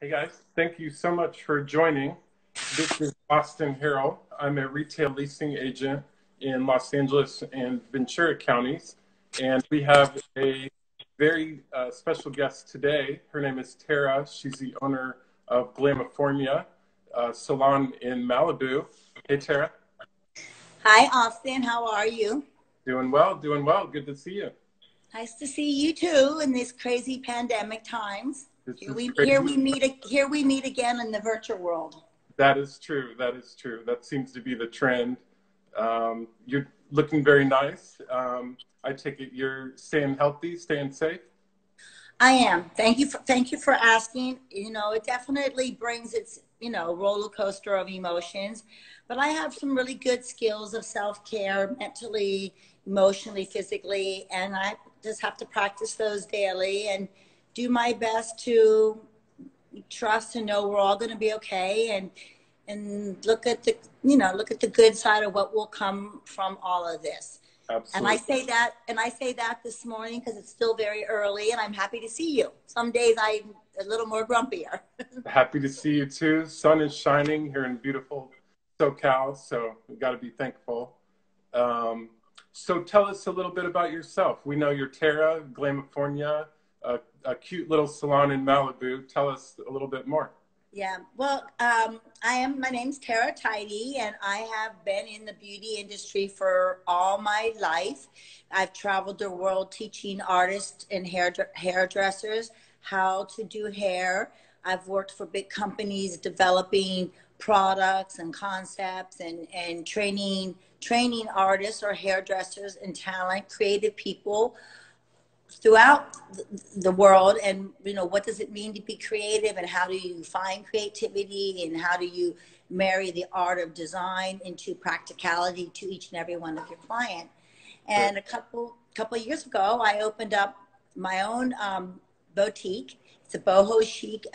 Hey guys, thank you so much for joining. This is Austin Harrell. I'm a retail leasing agent in Los Angeles and Ventura counties. And we have a very special guest today. Her name is Terah. She's the owner of Glamifornia, salon in Malibu. Hey Terah. Hi, Austin. How are you? Doing well, doing well. Good to see you. Nice to see you too in these crazy pandemic times. This Here is we crazy. meet again in the virtual world. That is true. That is true. That seems to be the trend. You're looking very nice. I take it you're staying healthy, staying safe. I am. Thank you for asking. You know, it definitely brings its, roller coaster of emotions, but I have some really good skills of self-care, mentally, emotionally, physically, and I just have to practice those daily and do my best to trust and know we're all going to be okay, and look at the good side of what will come from all of this. Absolutely. And I say that this morning because it's still very early and I'm happy to see you. Some days I'm a little more grumpier. Happy to see you too. Sun is shining here in beautiful SoCal, so we got to be thankful. So tell us a little bit about yourself. We know you're Terah, Glamifornia, a cute little salon in Malibu. Tell us a little bit more. Yeah, well, my name's Terah Tidy, and I have been in the beauty industry for all my life. I've traveled the world teaching artists and hairdressers how to do hair. I've worked for big companies developing products and concepts and training artists or hairdressers and talent, creative people throughout the world. And what does it mean to be creative, and how do you find creativity, and how do you marry the art of design into practicality to each and every one of your clients. And a couple of years ago I opened up my own boutique. It's a boho chic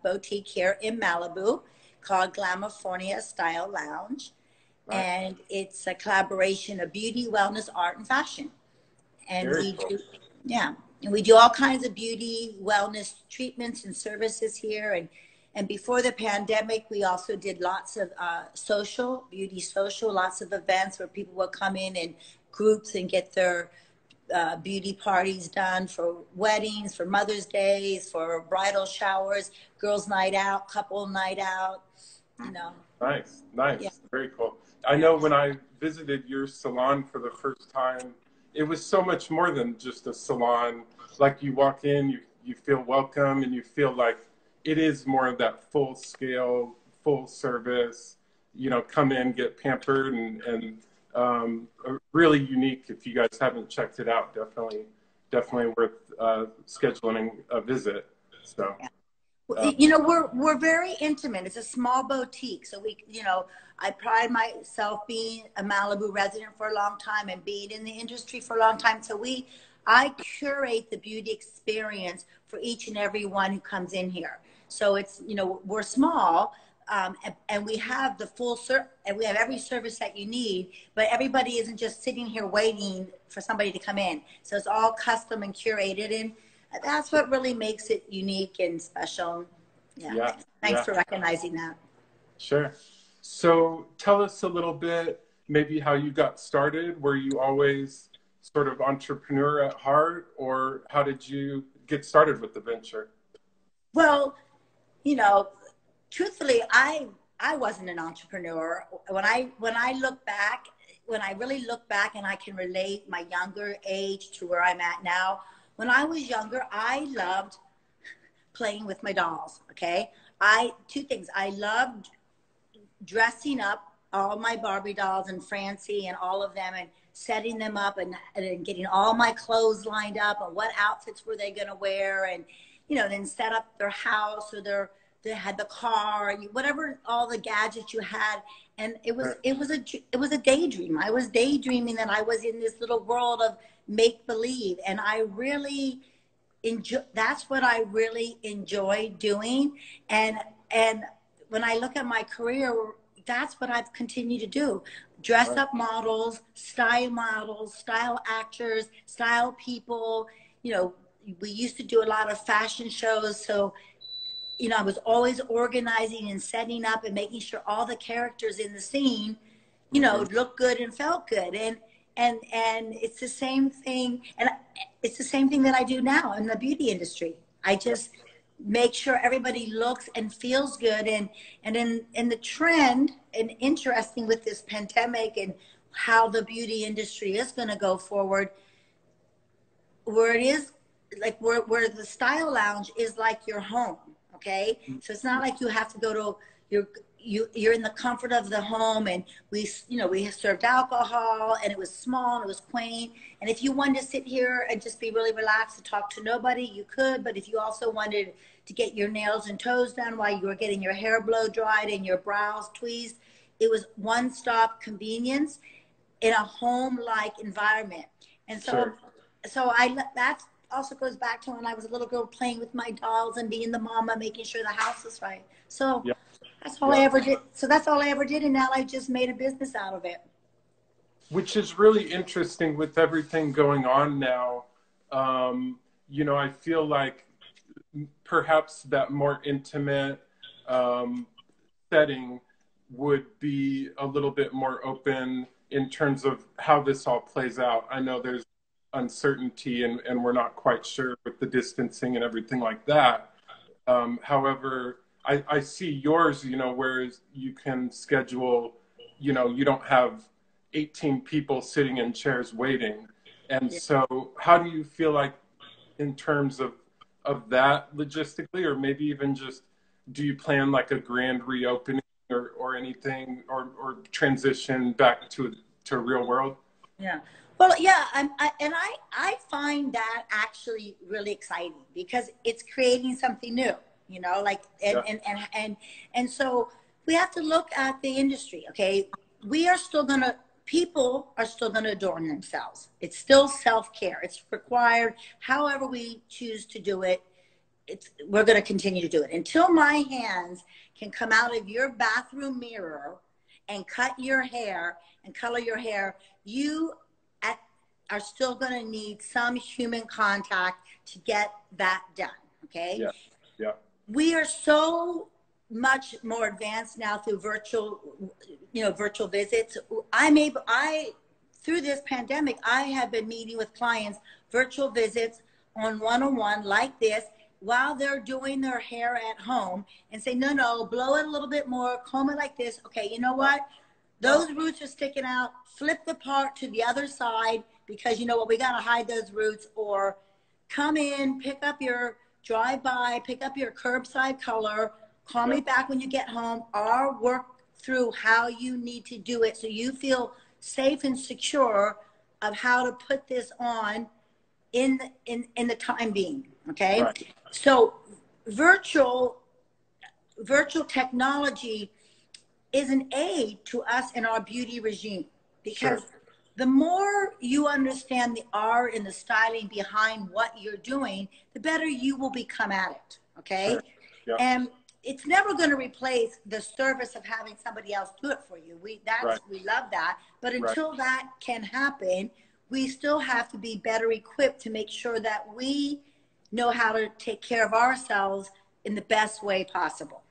boutique here in Malibu called Glamifornia Style Lounge. Right. And it's a collaboration of beauty, wellness, art, and fashion. And we do all kinds of beauty, wellness treatments and services here. And before the pandemic, we also did lots of beauty social, lots of events where people would come in groups and get their beauty parties done for weddings, for Mother's Days, for bridal showers, girls' night out, couple night out, Nice. Yeah. Very cool. I know when I visited your salon for the first time, it was so much more than just a salon. Like you walk in, you feel welcome, and you feel like it is more of that full scale, full service, come in, get pampered, and really unique. If you guys haven't checked it out, definitely worth scheduling a visit. So. We're very intimate. It's a small boutique. So I pride myself being a Malibu resident for a long time and being in the industry for a long time. So I curate the beauty experience for each and every one who comes in here. So it's, we're small, and we have the and we have every service that you need, but everybody isn't just sitting here waiting for somebody to come in. So it's all custom and curated, and that's what really makes it unique and special. Yeah. Thanks for recognizing that. Sure. So tell us a little bit, maybe how you got started. Were you always sort of entrepreneur at heart, or how did you get started with the venture? Well, truthfully, I wasn't an entrepreneur. When I really look back and I can relate my younger age to where I'm at now, when I was younger, I loved playing with my dolls, okay? Two things. I loved dressing up all my Barbie dolls and Francie and all of them, and setting them up and getting all my clothes lined up and what outfits were they going to wear, and then set up their house, or they had the car, whatever, all the gadgets you had. And it was a daydream. I was daydreaming that I was in this little world of make believe, and that's what I really enjoy doing. And when I look at my career, that's what I've continued to do. Dress up models, style actors, style people. We used to do a lot of fashion shows. So you know, I was always organizing and setting up and making sure all the characters in the scene, you know, looked good and felt good. And it's the same thing. And it's the same thing that I do now in the beauty industry. I just make sure everybody looks and feels good. And in the trend, and interesting with this pandemic and how the beauty industry is going to go forward, where it is like where the style lounge is like your home. Okay, so it's not like you have to go to you're in the comfort of the home. And we, you know, we served alcohol, and it was small and it was quaint. And if you wanted to sit here and just be really relaxed and talk to nobody, you could. But if you also wanted to get your nails and toes done while you were getting your hair blow dried and your brows tweezed, it was one-stop convenience in a home-like environment. And so, Sure. so that also goes back to when I was a little girl playing with my dolls and being the mama, making sure the house was right. So Yeah. that's all I ever did. So that's all I ever did. And now I just made a business out of it. Which is really interesting with everything going on now. You know, I feel like perhaps that more intimate setting would be a little bit more open in terms of how this all plays out. I know there's uncertainty and we're not quite sure with the distancing and everything like that. However, I see yours, you know, whereas you can schedule, you know, you don't have 18 people sitting in chairs waiting. And so how do you feel like in terms of that logistically, or maybe even just, do you plan like a grand reopening or anything, or transition back to real world? Yeah. Well, yeah, I find that actually really exciting because it's creating something new, you know, like, and so we have to look at the industry. Okay. We are still going to, people are still going to adorn themselves. It's still self-care. It's required. However we choose to do it, we're going to continue to do it until my hands can come out of your bathroom mirror and cut your hair and color your hair. You are still going to need some human contact to get that done. Okay. Yeah. Yeah. We are so much more advanced now through virtual, you know, virtual visits. Through this pandemic, I have been meeting with clients, virtual visits on one-on-one like this, while they're doing their hair at home, and say, no, blow it a little bit more, comb it like this. Okay, you know what? Those roots are sticking out. Flip the part to the other side, because you know what? We got to hide those roots. Or come in, pick up your drive-by, pick up your curbside color, call me back when you get home, or work through how you need to do it so you feel safe and secure of how to put this on in the time being. Okay. Right. So virtual technology is an aid to us in our beauty regime, because the more you understand the art and the styling behind what you're doing, the better you will become at it. Okay. Sure. Yeah. And it's never going to replace the service of having somebody else do it for you. We love that. But until that can happen, we still have to be better equipped to make sure that we know how to take care of ourselves in the best way possible.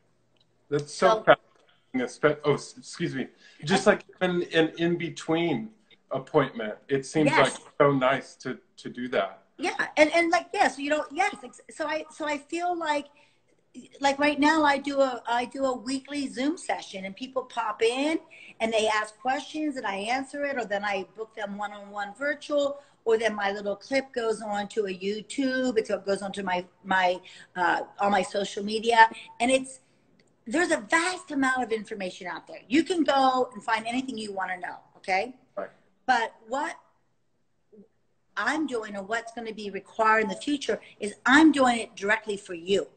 That's so fascinating. Oh, excuse me. Just like an in-between appointment, it seems like so nice to do that. Yeah, and like, yes, you know, yes. So I feel like right now I do a weekly Zoom session, and people pop in and they ask questions and I answer it, or then I book them one-on-one virtual, or then my little clip goes on to a YouTube. It goes onto my all my social media, and there's a vast amount of information out there. You can go and find anything you want to know. Okay. Right. But what I'm doing, or what's going to be required in the future, is I'm doing it directly for you.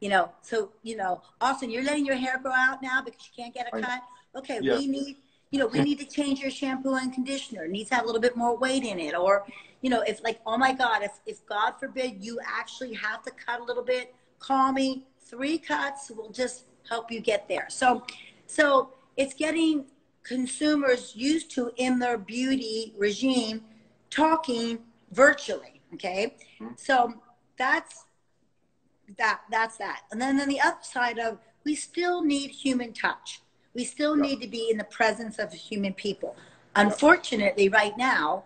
You know, so, you know, Austin, you're letting your hair grow out now because you can't get a cut. Okay, we need, you know, we need to change your shampoo and conditioner. It needs to have a little bit more weight in it. Or, you know, if like, oh my God, if God forbid you actually have to cut a little bit, call me. 3 cuts will just help you get there. So it's getting consumers used to, in their beauty regime, talking virtually. Okay. So that's that. And then on the other side of, we still need human touch. We still Yeah. need to be in the presence of human people. Yeah. Unfortunately, right now,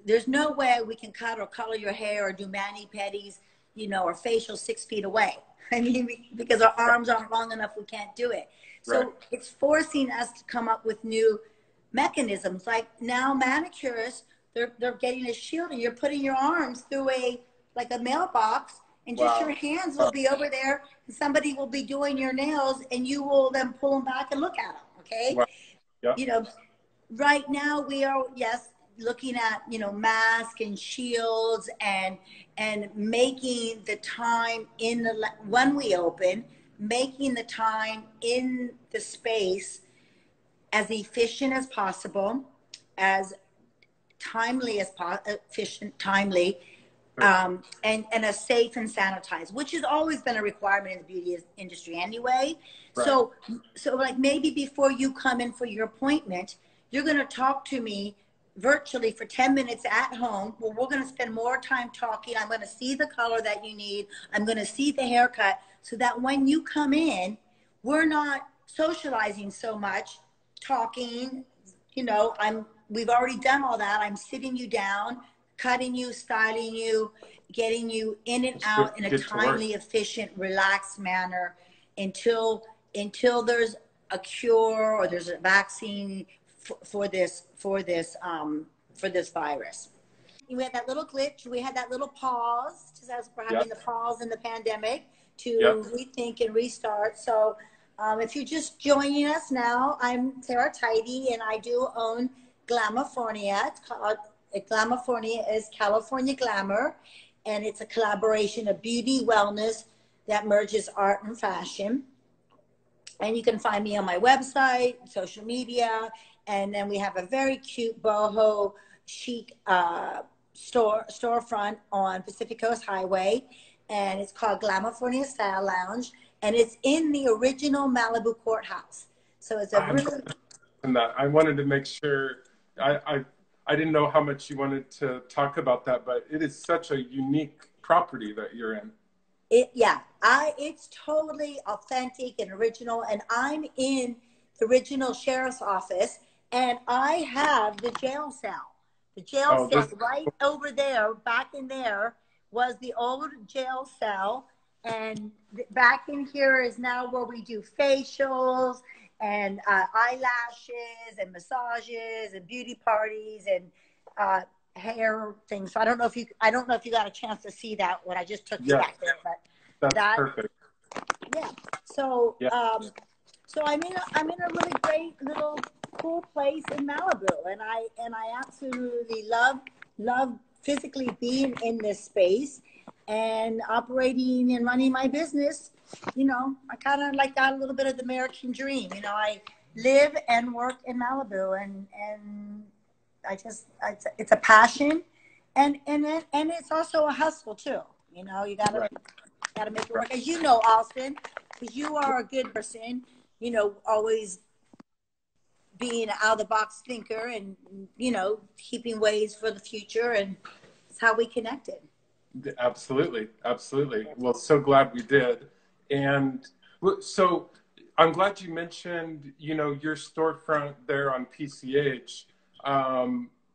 there's no way we can cut or color your hair or do mani-pedis, you know, or facial 6 feet away. I mean, because our arms aren't long enough, we can't do it. So Right. it's forcing us to come up with new mechanisms. Like now manicurists, they're getting a shield and you're putting your arms through like a mailbox, and just Wow. your hands will be over there and somebody will be doing your nails and you will then pull them back and look at them. Okay. Wow. Yeah. You know, right now we are, yes, looking at, you know, masks and shields and making the time in the, when we open, making the time in the space as efficient as possible, as timely as efficient, timely, and as safe and sanitized, which has always been a requirement in the beauty industry anyway. Right. So like maybe before you come in for your appointment, you're going to talk to me virtually for 10 minutes at home. Well, we're going to spend more time talking. I'm going to see the color that you need. I'm going to see the haircut, so that when you come in, we're not socializing so much, talking, you know, we've already done all that. I'm sitting you down, cutting you, styling you, getting you in and out in a timely, efficient, relaxed manner until there's a cure or there's a vaccine for this virus. We had that little glitch. We had that little pause, just as we're having the pause in the pandemic to rethink and restart. So if you're just joining us now, I'm Terah Tidy, and I do own Glamifornia. It's called, Glamifornia is California Glamour, and it's a collaboration of beauty, wellness that merges art and fashion. And you can find me on my website, social media, and then we have a very cute boho chic storefront on Pacific Coast Highway, and it's called Glamifornia Style Lounge, and it's in the original Malibu courthouse. So it's a really. And that I wanted to make sure I didn't know how much you wanted to talk about that, but it is such a unique property that you're in. It's totally authentic and original, and I'm in the original sheriff's office, and I have the jail cell. The jail cell right over there, back in there, was the old jail cell, and back in here is now where we do facials and eyelashes and massages and beauty parties and hair things. So I don't know if you got a chance to see that when I just took you back there, but that's perfect. Yeah. So so I'm in a really great little cool place in Malibu, and I absolutely love physically being in this space and operating and running my business. You know, I kind of like got a little bit of the American dream. You know, I live and work in Malibu, and it's a passion, and it's also a hustle too. You know, you gotta make it work. As you know, Austin, because you are a good person. You know, always being an out of the box thinker, and you know, keeping ways for the future, and it's how we connected. Absolutely. Well, so glad we did. And so I'm glad you mentioned, you know, your storefront there on PCH.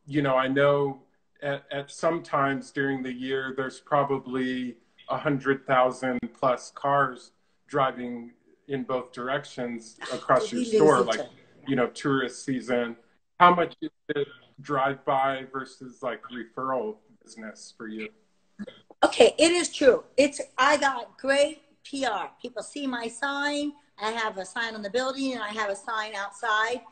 You know, I know at some times during the year, there's probably 100,000 plus cars driving in both directions across your store, like, you know, tourist season. How much is it drive by versus like referral business for you? Okay, it is true. I got great PR. People see my sign. I have a sign on the building and I have a sign outside.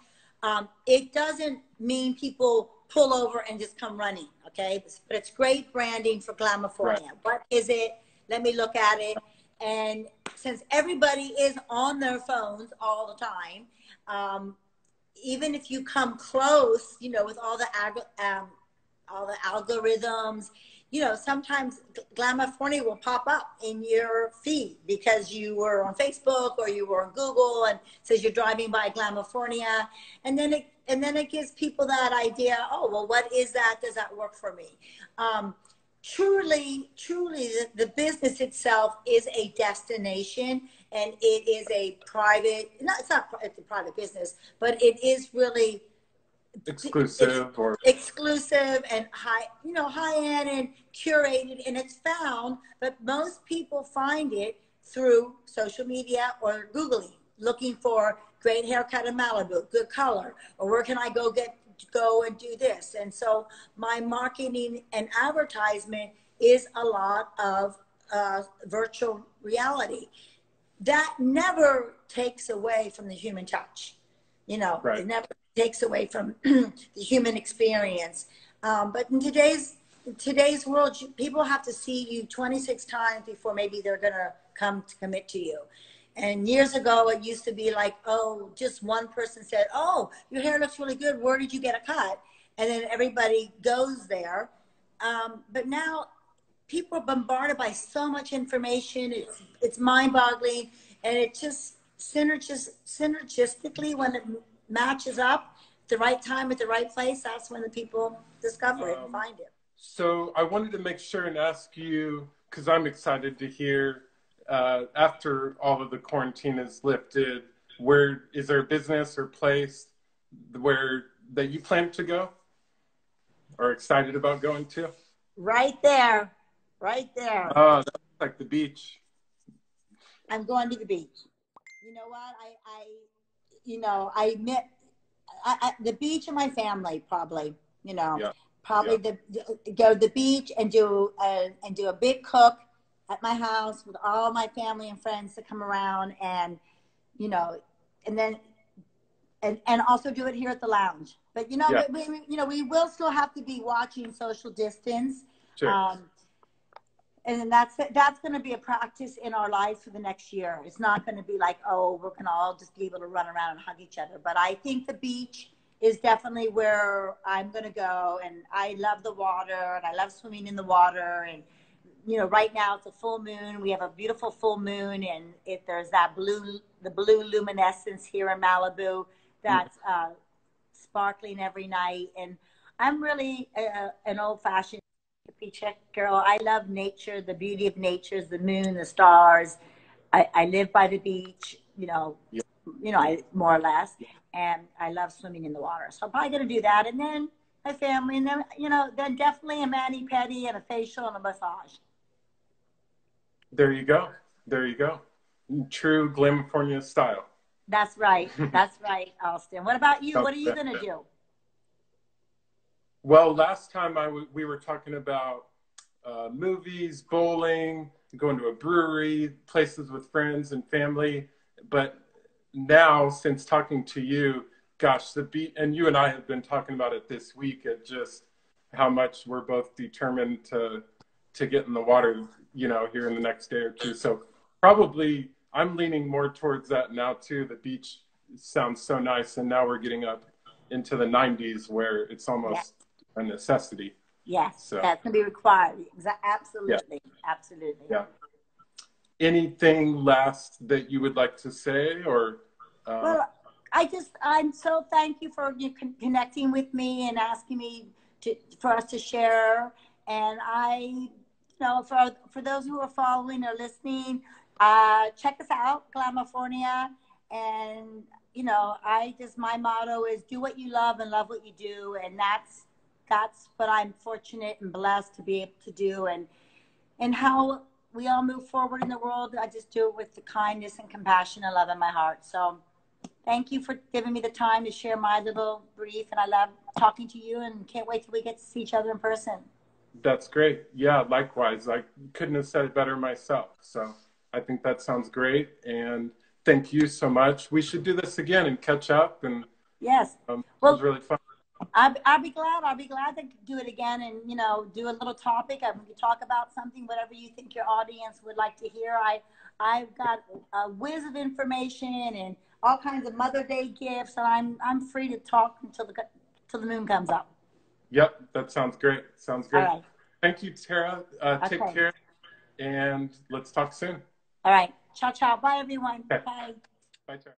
It doesn't mean people pull over and just come running, okay? But it's great branding for Glamifornia. Right. What is it? Let me look at it. And since everybody is on their phones all the time, even if you come close, you know, with all the algorithms, you know, sometimes Glamifornia will pop up in your feed because you were on Facebook or you were on Google and says you're driving by Glamifornia, and then it gives people that idea. Oh, well, what is that? Does that work for me? truly, the business itself is a destination, and it is a private. No, it's a private business, but it is really it's Exclusive or exclusive and high end and curated, and it's found. But most people find it through social media or Googling, looking for great haircut in Malibu, good color, or where can I go and do this. And so my marketing and advertisement is a lot of virtual reality. That never takes away from the human touch. right. It never takes away from the human experience. But in today's world, people have to see you 26 times before maybe they're gonna come to commit to you. And years ago, it used to be like, oh, just one person said, oh, your hair looks really good. Where did you get a cut? And then everybody goes there. But now people are bombarded by so much information. It's mind-boggling, and it just synergistically, when it matches up at the right time at the right place, that's when the people discover it and find it. So I wanted to make sure and ask you, because I'm excited to hear, after all of the quarantine is lifted, where is there a business or place that you plan to go or excited about going to? Right there. Right there. Oh, that's like the beach. I'm going to the beach. You know what? I met the beach and my family probably. Yeah. Probably Yeah. go to the beach and do a big cook at my house with all my family and friends to come around, and and then and also do it here at the lounge. But Yeah. we will still have to be watching social distance. Sure. And that's going to be a practice in our lives for the next year. It's not going to be like, oh, we're going to all just be able to run around and hug each other. But I think the beach is definitely where I'm going to go. And I love the water, and I love swimming in the water. And, right now it's a full moon. We have a beautiful full moon, and there's the blue luminescence here in Malibu that's sparkling every night. And I'm really an old-fashioned check girl. I love nature, the beauty of nature, the moon, the stars. I live by the beach, Yeah. I more or less, and I love swimming in the water. So I'm probably gonna do that, and then my family, and then then definitely a mani pedi and a facial and a massage. There you go. There you go. True Glamifornia style. That's right. That's right, Austin. What about you? What are you gonna do? Well, last time we were talking about movies, bowling, going to a brewery, places with friends and family. But now, since talking to you, gosh, the beat, and you and I have been talking about it this week, at just how much we're both determined to get in the water, here in the next day or two. So probably I'm leaning more towards that now too. The beach sounds so nice, and now we're getting up into the 90s where it's almost a necessity. Yes, So that's going to be required. Absolutely. yeah. Absolutely. Yeah. Anything last that you would like to say, or? Well, I'm so thank you for connecting with me and asking me for us to share. And for those who are following or listening, check us out, Glamifornia. And, my motto is do what you love and love what you do. And that's what I'm fortunate and blessed to be able to do. And how we all move forward in the world, I just do it with the kindness and compassion and love in my heart. So thank you for giving me the time to share my little brief. And I love talking to you, and can't wait till we get to see each other in person. That's great. Yeah, likewise. I couldn't have said it better myself. So I think that sounds great. And thank you so much. We should do this again and catch up. And yes, it was really fun. I'll be glad. I'll be glad to do it again, and do a little topic. I'm going to talk about something, whatever you think your audience would like to hear. I've got a whiz of information and all kinds of Mother Day gifts, and I'm free to talk until the moon comes up. Yep, that sounds great. Sounds great. All right. Thank you, Terah. Take care, and let's talk soon. All right. Ciao, ciao. Bye, everyone. Okay. Bye. Bye, Terah.